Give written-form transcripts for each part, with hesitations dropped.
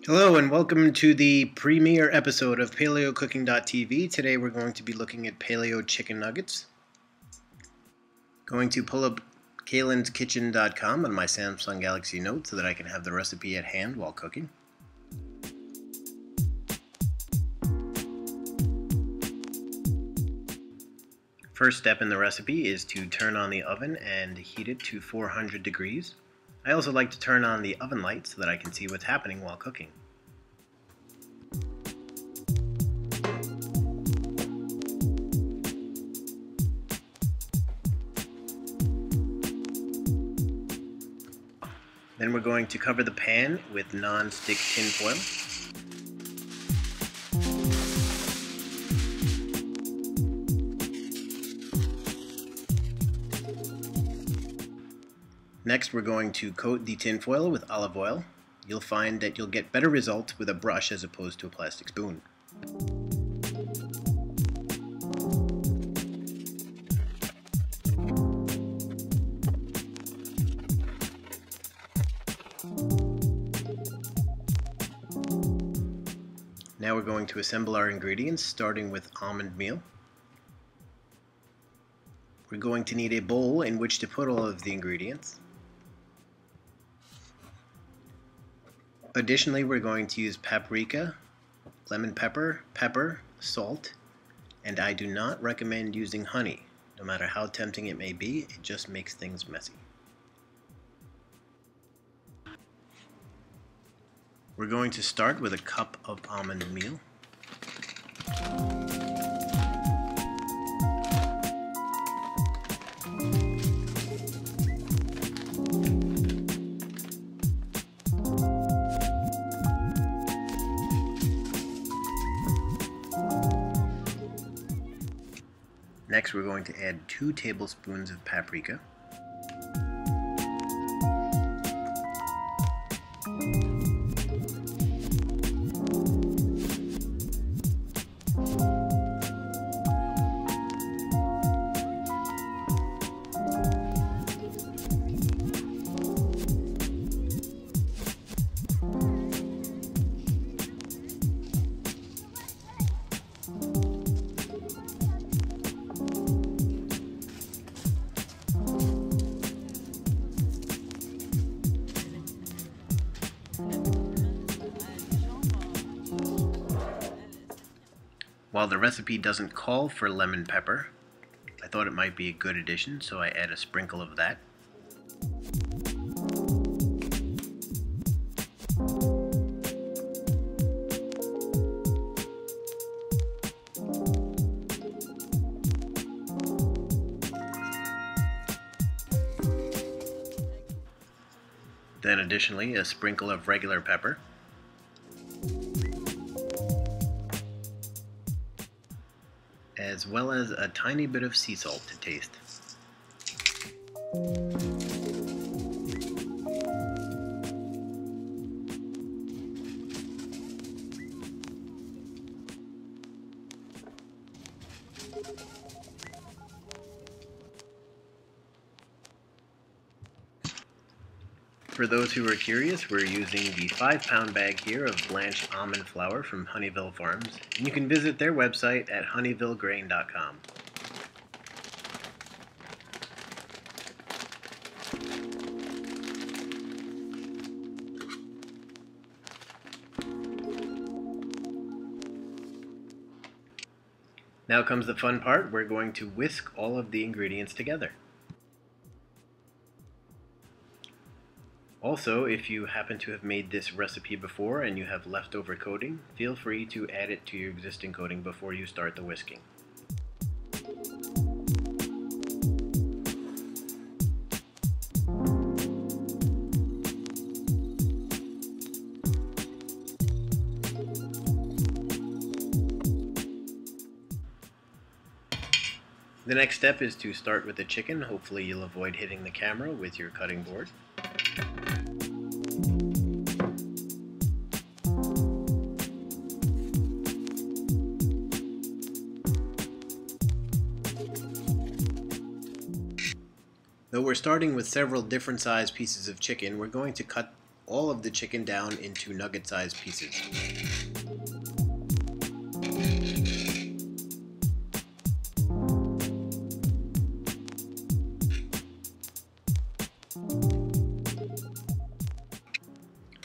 Hello and welcome to the premiere episode of PaleoCooking.tv. Today we're going to be looking at paleo chicken nuggets. Going to pull up Kaylin'sKitchen.com on my Samsung Galaxy Note so that I can have the recipe at hand while cooking. First step in the recipe is to turn on the oven and heat it to 400 degrees. I also like to turn on the oven light so that I can see what's happening while cooking. Then we're going to cover the pan with non-stick tin foil. Next, we're going to coat the tin foil with olive oil. You'll find that you'll get better results with a brush as opposed to a plastic spoon. Now we're going to assemble our ingredients, starting with almond meal. We're going to need a bowl in which to put all of the ingredients. Additionally, we're going to use paprika, lemon pepper, salt, and I do not recommend using honey. No matter how tempting it may be, it just makes things messy. We're going to start with a cup of almond meal. Next, we're going to add 2 tablespoons of paprika. While the recipe doesn't call for lemon pepper, I thought it might be a good addition, so I add a sprinkle of that. Then additionally, a sprinkle of regular pepper. As well as a tiny bit of sea salt to taste. For those who are curious, we're using the 5-pound bag here of blanched almond flour from Honeyville Farms, and you can visit their website at honeyvillegrain.com. Now comes the fun part. We're going to whisk all of the ingredients together. Also, if you happen to have made this recipe before and you have leftover coating, feel free to add it to your existing coating before you start the whisking. The next step is to start with the chicken. Hopefully you'll avoid hitting the camera with your cutting board. Though we're starting with several different sized pieces of chicken, we're going to cut all of the chicken down into nugget-sized pieces.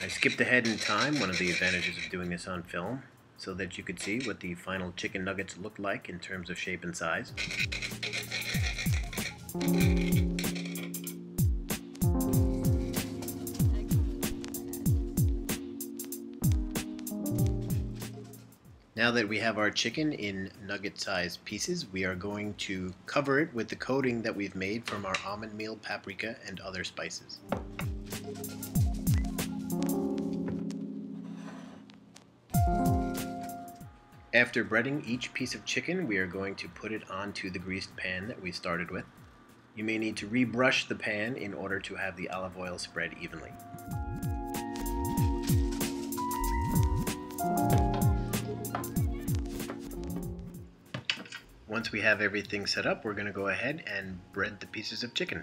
I skipped ahead in time, one of the advantages of doing this on film, so that you could see what the final chicken nuggets looked like in terms of shape and size. Now that we have our chicken in nugget-sized pieces, we are going to cover it with the coating that we've made from our almond meal, paprika, and other spices. After breading each piece of chicken, we are going to put it onto the greased pan that we started with. You may need to rebrush the pan in order to have the olive oil spread evenly. Once we have everything set up, we're going to go ahead and bread the pieces of chicken.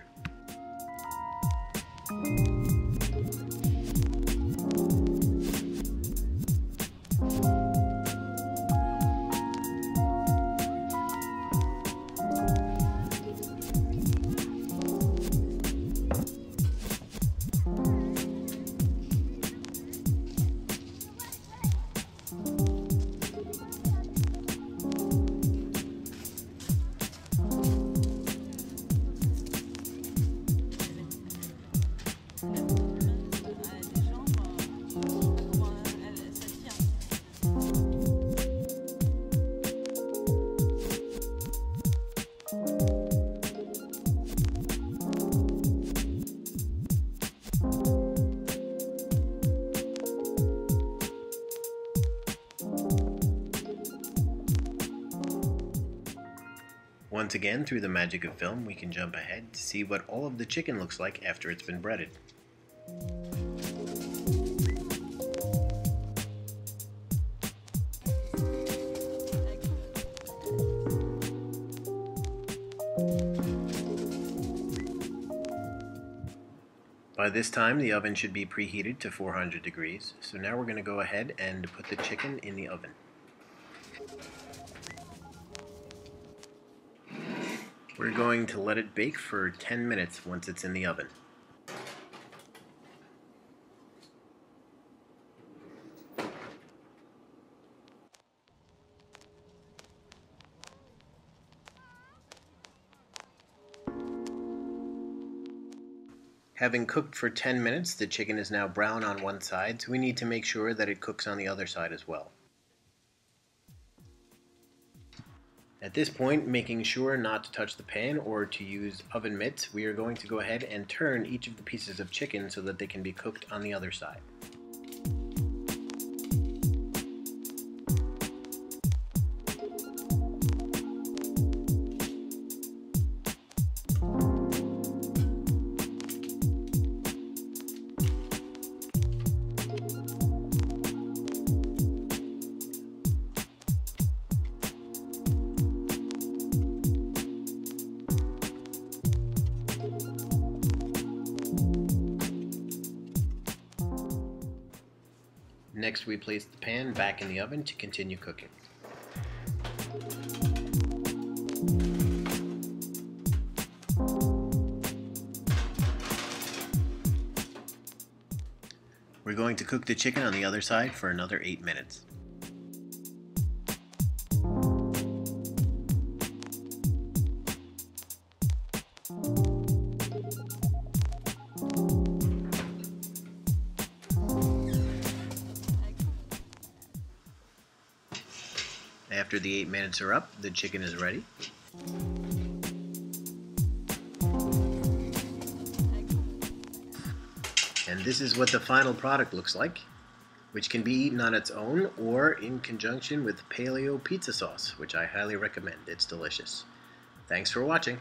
Once again, through the magic of film, we can jump ahead to see what all of the chicken looks like after it's been breaded. By this time, the oven should be preheated to 400 degrees, so now we're going to go ahead and put the chicken in the oven. We're going to let it bake for 10 minutes once it's in the oven. Having cooked for 10 minutes, the chicken is now brown on one side, so we need to make sure that it cooks on the other side as well. At this point, making sure not to touch the pan or to use oven mitts, we are going to go ahead and turn each of the pieces of chicken so that they can be cooked on the other side. Next, we place the pan back in the oven to continue cooking. We're going to cook the chicken on the other side for another 8 minutes. After the 8 minutes are up, the chicken is ready. And this is what the final product looks like, which can be eaten on its own or in conjunction with Paleo pizza sauce, which I highly recommend. It's delicious. Thanks for watching.